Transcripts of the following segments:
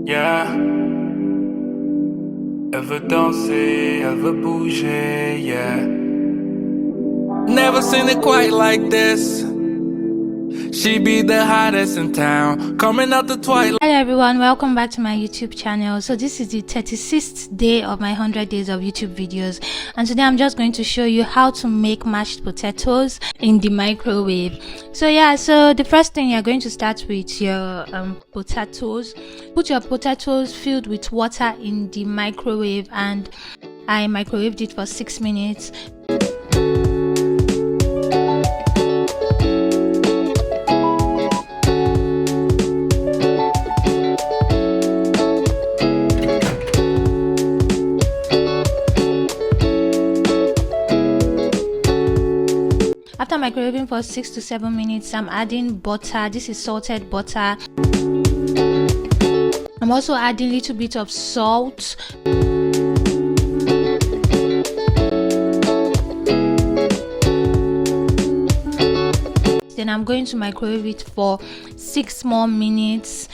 Yeah. Elle veut danser, elle veut bouger, yeah. Never seen it quite like this. She be the hottest in town, coming out the twilight. Hello everyone, welcome back to my YouTube channel. So this is the 36th day of my 100 days of YouTube videos, and today I'm just going to show you how to make mashed potatoes in the microwave. So the first thing, you're going to start with your potatoes. Put your potatoes filled with water in the microwave, and I microwaved it for 6 minutes. After microwaving for 6 to 7 minutes, I'm adding butter. This is salted butter. I'm also adding a little bit of salt. Then I'm going to microwave it for 6 more minutes.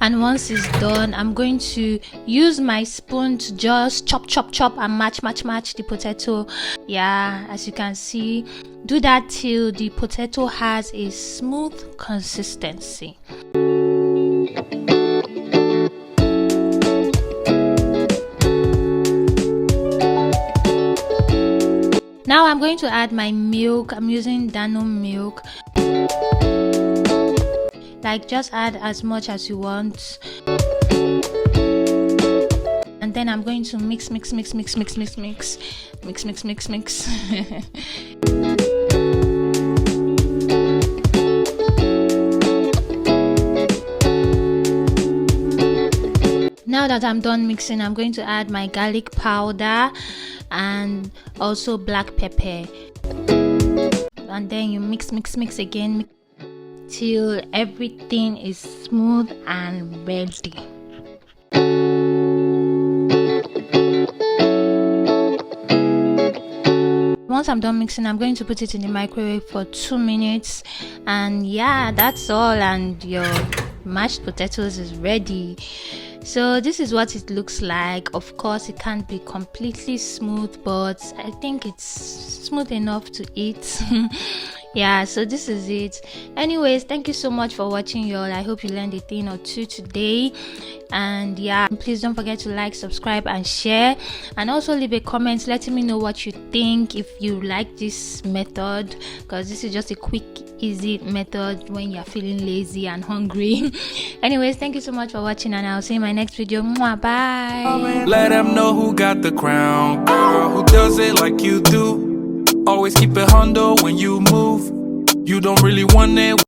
And once it's done, I'm going to use my spoon to just chop and match the potato. Yeah, as you can see, do that till the potato has a smooth consistency. Now I'm going to add my milk. I'm using Danone milk. Like, just add as much as you want, and then I'm going to mix. Now that I'm done mixing, I'm going to add my garlic powder and also black pepper, and then you mix again till everything is smooth and ready. Once I'm done mixing, I'm going to put it in the microwave for 2 minutes, and yeah, that's all, and your mashed potatoes is ready. So this is what it looks like. Of course, it can't be completely smooth, but I think it's smooth enough to eat. Yeah, so this is it. Anyways, thank you so much for watching, y'all. I hope you learned a thing or two today. And yeah, please don't forget to like, subscribe and share, and also leave a comment letting me know what you think, if you like this method, because this is just a quick, easy method when you're feeling lazy and hungry. Anyways, thank you so much for watching, and I'll see you in my next video. Mwah, bye. Let them know who got the crown, girl, who does it like you do. Always keep it hundo when you move. You don't really want it.